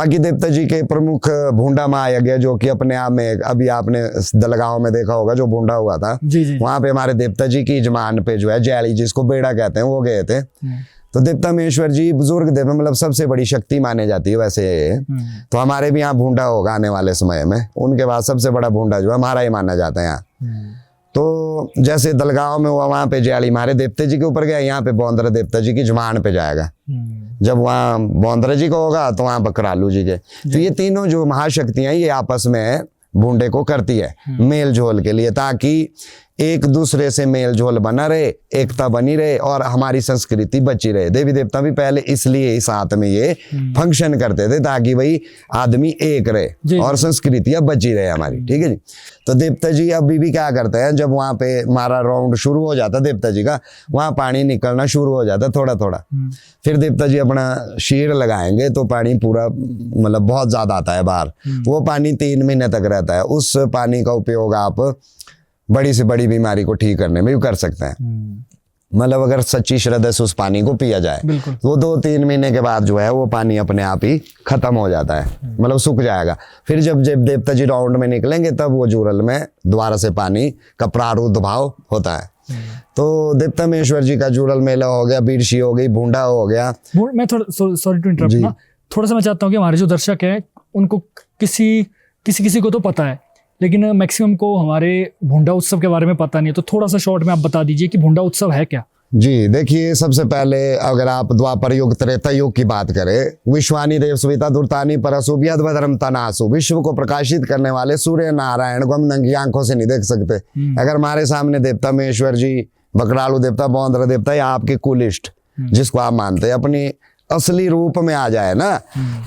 बाकी देवता जी के प्रमुख भूंडा महायज्ञ, जो कि अपने आप में अभी आपने दलगांव में देखा होगा जो भूंडा हुआ था, वहां पे हमारे देवता जी की यजमान पे जो है जैली, जिसको बेड़ा कहते हैं, वो गए थे। तो देवता महेश्वर जी बुजुर्ग देव, मतलब सबसे बड़ी शक्ति मानी जाती है वैसे। तो हमारे भी यहाँ भूंडा होगा आने वाले समय में, उनके बाद सबसे बड़ा भूंडा जो है हमारा ही माना जाता है यहाँ। तो जैसे दलगांव में हुआ, वहां पे जैली हमारे देवता जी के ऊपर गया, यहाँ पे बौंदरा देवता जी की जमान पे जाएगा। जब वहाँ बौंदरा जी को होगा तो वहाँ बकरालू जी के। तो ये तीनों जो महाशक्तियां ये आपस में भूंडे को करती है मेल जोल के लिए, ताकि एक दूसरे से मेल जोल बना रहे, एकता बनी रहे और हमारी संस्कृति बची रहे। देवी देवता भी पहले इसलिए साथ में ये फंक्शन करते थे, ताकि भाई आदमी एक रहे और संस्कृतियां बची रहे हमारी। ठीक है जी। तो देवता जी अभी भी क्या करते हैं, जब वहां पे हमारा राउंड शुरू हो जाता देवता जी का, वहां पानी निकलना शुरू हो जाता थोड़ा थोड़ा, फिर देवता जी अपना शीर लगाएंगे तो पानी पूरा मतलब बहुत ज्यादा आता है बाहर। वो पानी 3 महीने तक रहता है। उस पानी का उपयोग आप बड़ी से बड़ी बीमारी को ठीक करने में भी कर सकते हैं। मतलब अगर सच्ची श्रद्धा से उस पानी को पिया जाए, वो 2-3 महीने के बाद जो है वो पानी अपने आप ही खत्म हो जाता है, मतलब सूख जाएगा। फिर जब देवता जी राउंड में निकलेंगे तब वो जूरल में दोबारा से पानी का प्रादुर्भाव होता है। तो देवता महेश्वर जी का जूरल मेला हो गया, बीरशी हो गई, भूंडा हो गया। मैं थोड़ा सॉरी टू इंटरप्ट ना, थोड़ा सा मैं चाहता हूँ कि हमारे जो दर्शक हैं उनको किसी को तो पता है, लेकिन मैक्सिमम को हमारे भूंडा उत्सव के बारे में पता नहीं है। तो थोड़ा सा शॉर्ट में आप बता दीजिए कि भूंडा उत्सव है क्या। जी देखिए, सबसे पहले अगर आप द्वापर युग त्रेता युग की बात करें, विश्वानी देव सुविता दुर्तानी परसु धर्म तनासु, विश्व को प्रकाशित करने वाले सूर्य नारायण को हम नंगी आंखों से नहीं देख सकते। अगर हमारे सामने देवता महेश्वर जी, बकरालू देवता, बौंदरा देवता या आपके कुलिष्ट जिसको आप मानते हैं अपनी असली रूप में आ जाए ना,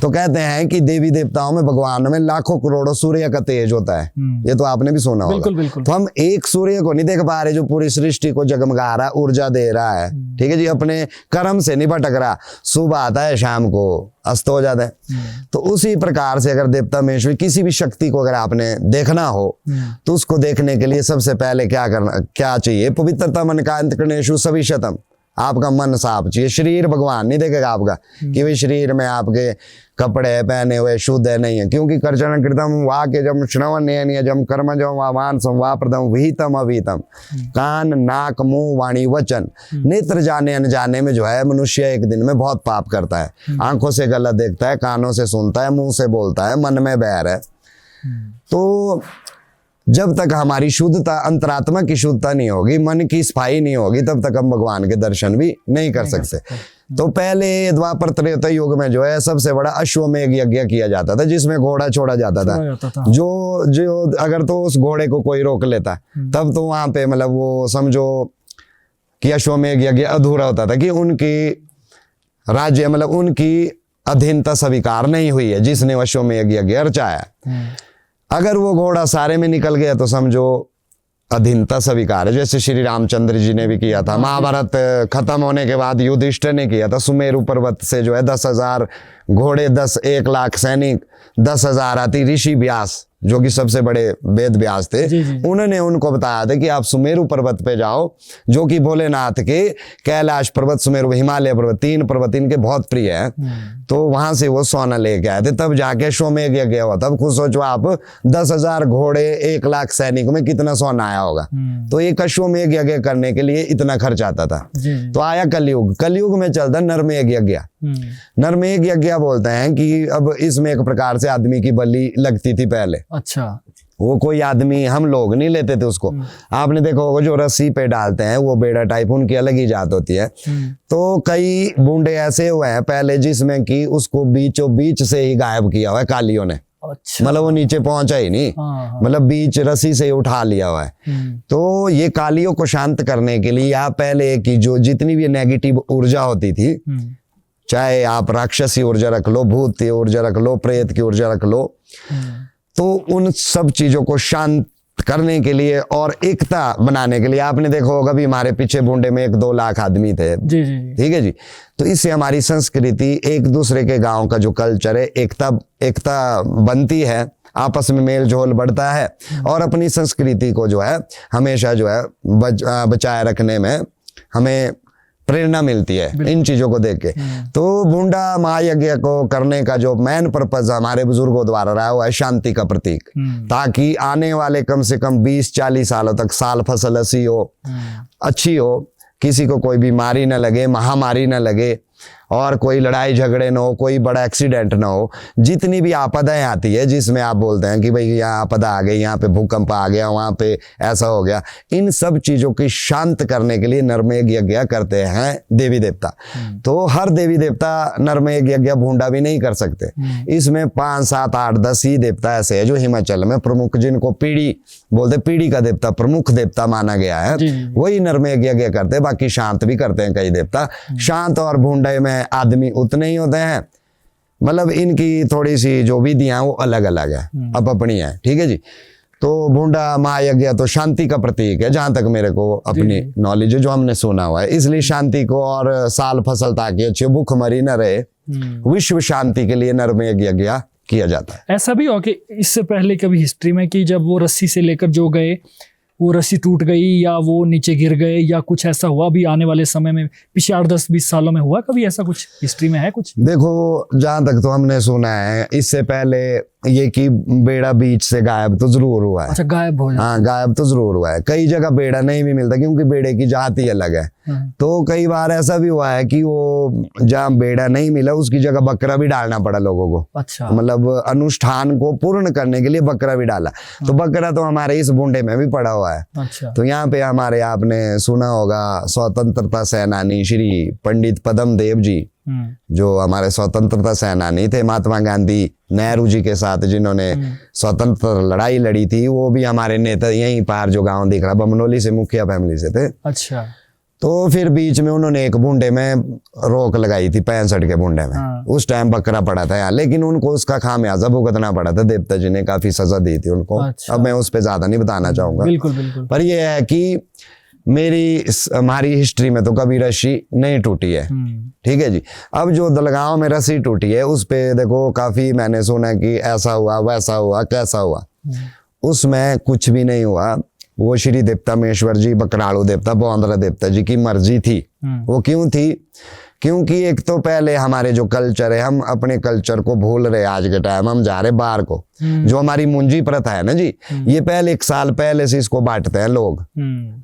तो कहते हैं कि देवी देवताओं में, भगवान में लाखों करोड़ों सूर्य का तेज होता है। ये तो आपने भी सुना होगा। बिल्कुल। तो हम एक सूर्य को नहीं देख पा रहे जो पूरी सृष्टि को जगमगा रहा है, ऊर्जा दे रहा है। ठीक है जी, अपने कर्म से नहीं भटक रहा। सुबह आता है, शाम को अस्त हो जाता है। तो उसी प्रकार से अगर देवता महेश्वरी किसी भी शक्ति को अगर आपने देखना हो तो उसको देखने के लिए सबसे पहले क्या चाहिए? पवित्रता मन का अंतकर्णेषु सविशतम। आपका मन साफ चाहिए। शरीर भगवान नहीं देखेगा आपका कि भाई शरीर में आपके कपड़े पहने हुए शुद्ध है, नहीं है। क्योंकि कर्चन कृतम वाक्य जम श्रवण नियजम कर्म जम वामान संवाप्रदम विहितम अविहितम। कान, नाक, मुंह, वाणी, वचन, नेत्र जाने अनजाने में जो है मनुष्य एक दिन में बहुत पाप करता है। आंखों से गलत देखता है, कानों से सुनता है, मुंह से बोलता है, मन में बैर है। तो जब तक हमारी शुद्धता, अंतरात्मा की शुद्धता नहीं होगी, मन की सफाई नहीं होगी, तब तक हम भगवान के दर्शन भी नहीं कर सकते। तो पहले द्वापर त्रेता युग में जो है सबसे बड़ा अश्वमेध यज्ञ किया जाता था, जिसमें घोड़ा छोड़ा जाता था। जो अगर तो उस घोड़े को कोई रोक लेता तब तो वहां पे मतलब वो समझो कि अश्वमेध यज्ञ अधूरा होता था, कि उनकी राज्य मतलब उनकी अधीनता स्वीकार नहीं हुई है जिसने अश्वमेध यज्ञ रचाया। अगर वो घोड़ा सारे में निकल गया तो समझो अधीनता स्वीकार है, जैसे श्री रामचंद्र जी ने भी किया था। महाभारत खत्म होने के बाद युधिष्ठिर ने किया था। सुमेरु पर्वत से जो है 10,000 घोड़े, 1 लाख सैनिक, 10,000 हाथी, ऋषि व्यास जो कि सबसे बड़े वेद व्यास थे, उन्होंने उनको बताया था कि आप सुमेरु पर्वत पे जाओ, जो कि भोलेनाथ के कैलाश पर्वत, सुमेरु, हिमालय पर्वत, 3 पर्वत इनके बहुत प्रिय है। तो वहां से वो सोना लेके आए थे, तब जाके अश्वमेध यज्ञ हुआ। तब खुद सोचो आप 10,000 घोड़े, 1 लाख सैनिक में कितना सोना आया होगा। तो एक अश्वमेध यज्ञ करने के लिए इतना खर्च आता था। तो आया कलयुग। कलयुग में चलता नरमेध यज्ञ। नरमेध यज्ञ बोलते हैं कि अब इसमें एक प्रकार से आदमी की बलि लगती थी पहले। अच्छा। वो कोई आदमी, हम लोग नहीं लेते थे उसको। आपने देखा होगा जो रस्सी पे डालते हैं वो बेड़ा टाइप, उनकी अलग ही जात होती है। तो कई बूंदे ऐसे हुए हैं पहले जिसमें कि उसको बीचों बीच से ही गायब किया हुआ है कालियों ने। अच्छा। मतलब वो नीचे पहुंचा ही नहीं, मतलब बीच रस्सी से ही उठा लिया हुआ है। तो ये कालियों को शांत करने के लिए या पहले की जो जितनी भी नेगेटिव ऊर्जा होती थी, चाहे आप राक्षसी ऊर्जा रख लो, भूत की ऊर्जा रख लो, प्रेत की ऊर्जा रख लो, तो उन सब चीजों को शांत करने के लिए और एकता बनाने के लिए, आपने देखा होगा भी हमारे पीछे बूंदे में 1-2 लाख आदमी थे। ठीक है जी। तो इससे हमारी संस्कृति, एक दूसरे के गांव का जो कल्चर है, एकता बनती है, आपस में मेल जोल बढ़ता है और अपनी संस्कृति को जो है हमेशा जो है बचाए रखने में हमें प्रेरणा मिलती है इन चीजों को देख के। तो भूंडा महायज्ञ को करने का जो मेन पर्पज हमारे बुजुर्गों द्वारा रहा हुआ है शांति का प्रतीक, ताकि आने वाले कम से कम 20-40 सालों तक साल फसल ऐसी हो, अच्छी हो, किसी को कोई बीमारी न लगे, महामारी न लगे, और कोई लड़ाई झगड़े न हो, कोई बड़ा एक्सीडेंट ना हो। जितनी भी आपदाएं आती है जिसमें आप बोलते हैं कि भाई यहाँ आपदा आ गई, यहाँ पे भूकंप आ गया, वहाँ पे ऐसा हो गया, इन सब चीजों की शांत करने के लिए नरमेघ यज्ञ करते हैं देवी देवता। तो हर देवी देवता नरमेघ यज्ञ भूंडा भी नहीं कर सकते। इसमें 5, 7, 8, 10 ही देवता ऐसे है जो हिमाचल में प्रमुख, जिनको पीढ़ी बोलते, पीढ़ी का देवता, प्रमुख देवता माना गया है, वही नरमेघ यज्ञ करते हैं। बाकी शांत भी करते हैं कई देवता। शांत और भूंडे में आदमी उतने ही होते हैं, मतलब इनकी थोड़ी सी जो विधियां वो अलग अलग है, अब अपनी है, ठीक है जी। तो भूंडा महायज्ञ तो शांति का प्रतीक है, जहां तक मेरे को अपनी नॉलेज है, जो हमने सुना हुआ है। इसलिए शांति को और साल फसल ताकि अच्छी भूखमरी न रहे, विश्व शांति के लिए नरमेघ यज्ञ किया जाता है। ऐसा भी हो कि इससे पहले कभी हिस्ट्री में कि जब वो रस्सी से लेकर जो गए, वो रस्सी टूट गई या वो नीचे गिर गए या कुछ ऐसा हुआ भी आने वाले समय में, पिछले 8-10-20 सालों में हुआ कभी ऐसा कुछ हिस्ट्री में है कुछ? देखो, जहां तक तो हमने सुना है, इससे पहले ये कि बेड़ा बीच से गायब तो जरूर हुआ है। अच्छा, गायब हो जाता? हाँ, गायब तो जरूर हुआ है। कई जगह बेड़ा नहीं भी मिलता क्योंकि बेड़े की जाति अलग है। तो कई बार ऐसा भी हुआ है कि वो जहाँ बेड़ा नहीं मिला उसकी जगह बकरा भी डालना पड़ा लोगों को। अच्छा, मतलब अनुष्ठान को पूर्ण करने के लिए बकरा भी डाला। तो बकरा तो हमारे इस भूंडे में भी पड़ा हुआ है। अच्छा, तो यहाँ पे हमारे, आपने सुना होगा, स्वतंत्रता सेनानी श्री पंडित पद्म देव जी, जो हमारे स्वतंत्रता सेनानी थे, महात्मा गांधी नेहरू जी के साथ जिन्होंने स्वतंत्र लड़ाई लड़ी थी, वो भी हमारे नेता यहीं पार जो गांव दिख रहा, बमनोली से, मुखिया फैमिली से थे। अच्छा। तो फिर बीच में उन्होंने एक भूंडे में रोक लगाई थी, 65 के भूंडे में। उस टाइम बकरा पड़ा था यहाँ, लेकिन उनको उसका खामियाजा भुगतना पड़ा था। देवता जी ने काफी सजा दी थी उनको। अच्छा। अब मैं उस पर ज्यादा नहीं बताना चाहूंगा। बिल्कुल बिल्कुल। पर यह है कि हमारी हिस्ट्री में तो कभी रस्सी नहीं टूटी है, ठीक है जी। अब जो दलगांव में रस्सी टूटी है उस पे देखो, काफी मैंने सुना कि ऐसा हुआ, वैसा हुआ, कैसा हुआ, उसमें कुछ भी नहीं हुआ। वो श्री देवता महेश्वर जी, बकराड़ू देवता, बौंदरा देवता जी की मर्जी थी। वो क्यों थी? क्योंकि एक तो पहले हमारे जो कल्चर है, हम अपने कल्चर को भूल रहे आज के टाइम, हम जा रहे बाहर को। जो हमारी मुंजी प्रथा है ना जी, ये पहले 1 साल पहले से इसको बांटते हैं लोग।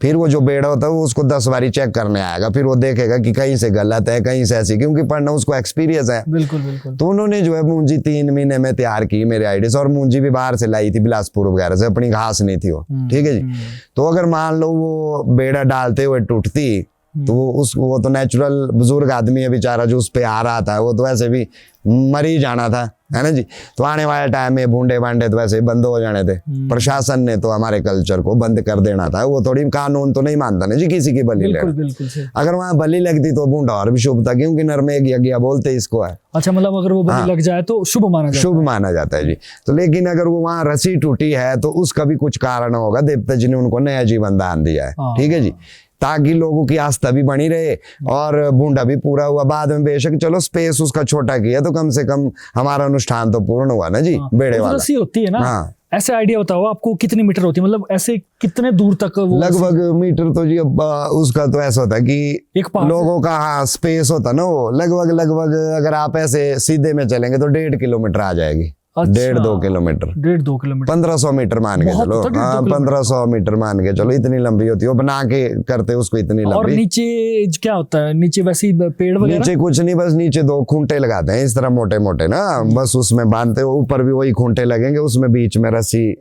फिर वो जो बेड़ा होता है वो उसको 10 बारी चेक करने आएगा, फिर वो देखेगा कि कहीं से गलत है, कहीं से ऐसी, क्योंकि पढ़ना उसको एक्सपीरियंस है। बिल्कुल बिल्कुल। तो उन्होंने जो है मुंजी 3 महीने में तैयार की मेरे आइडिया से, और मुंजी भी बाहर से लाई थी, बिलासपुर वगैरह से, अपनी घास नहीं थी वो, ठीक है जी। तो अगर मान लो वो बेड़ा डालते हुए टूटती, तो वो तो नेचुरल बुजुर्ग आदमी है बेचारा जो उस पे आ रहा था, वो तो वैसे भी मर ही जाना था, है ना जी। तो आने वाले टाइम में भूंडे बांडे तो वैसे ही बंद हो जाने थे। प्रशासन ने तो हमारे कल्चर को बंद कर देना था। वो थोड़ी कानून तो नहीं मानता ना जी किसी की बलि बिल्कुल लगती। बिल्कुल। अगर वहाँ बलि लगती तो भूंडा और भी शुभ था, क्योंकि नरमेघ यज्ञ बोलते इसको है। अच्छा, मतलब अगर वो बलि लग जाए तो शुभ माना जाता है? शुभ माना जाता है जी। तो लेकिन अगर वो वहाँ रस्सी टूटी है तो उसका भी कुछ कारण होगा, देवता जी ने उनको नया जीवन दान दिया है, ठीक है जी, ताकि लोगों की आस्था भी बनी रहे और भूंडा भी पूरा हुआ। बाद में बेशक चलो स्पेस उसका छोटा किया, तो कम से कम हमारा अनुष्ठान तो पूर्ण हुआ ना जी। बेड़े वाला रस्सी होती है ना। हाँ। ऐसे आइडिया बताओ आपको, कितनी मीटर होती है, मतलब ऐसे कितने दूर तक वो? लगभग मीटर तो जी, अब उसका तो ऐसा होता है कि लोगों का, हाँ, स्पेस होता ना, वो लगभग अगर आप ऐसे सीधे में चलेंगे तो 1.5 किलोमीटर आ जाएगी। 1.5-2 किलोमीटर, 1.5-2 किलोमीटर, 1500 मीटर मान के चलो। हाँ, 1500 मीटर मान के चलो, इतनी लंबी होती है। वो बना के करते उसको इतनी लंबी। और नीचे क्या होता है? नीचे वैसे ही पेड़ वगैरह? नीचे कुछ नहीं, बस नीचे 2 खूंटे लगाते हैं इस तरह मोटे मोटे ना, बस उसमें बांधते हो। ऊपर भी वही खूंटे लगेंगे, उसमें बीच में रस्सी,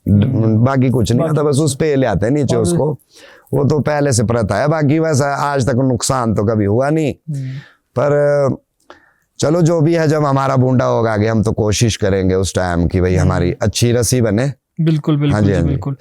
बाकी कुछ नहीं होता, बस उस पे ले आते हैं नीचे उसको। वो तो पहले से प्रथा है। बाकी वैसा आज तक नुकसान तो कभी हुआ नहीं। पर चलो जो भी है, जब हमारा भूंडा होगा आगे, हम तो कोशिश करेंगे उस टाइम की भाई हमारी अच्छी रस्सी बने। बिल्कुल बिल्कुल। हाँ जी, हाँ जी। बिल्कुल।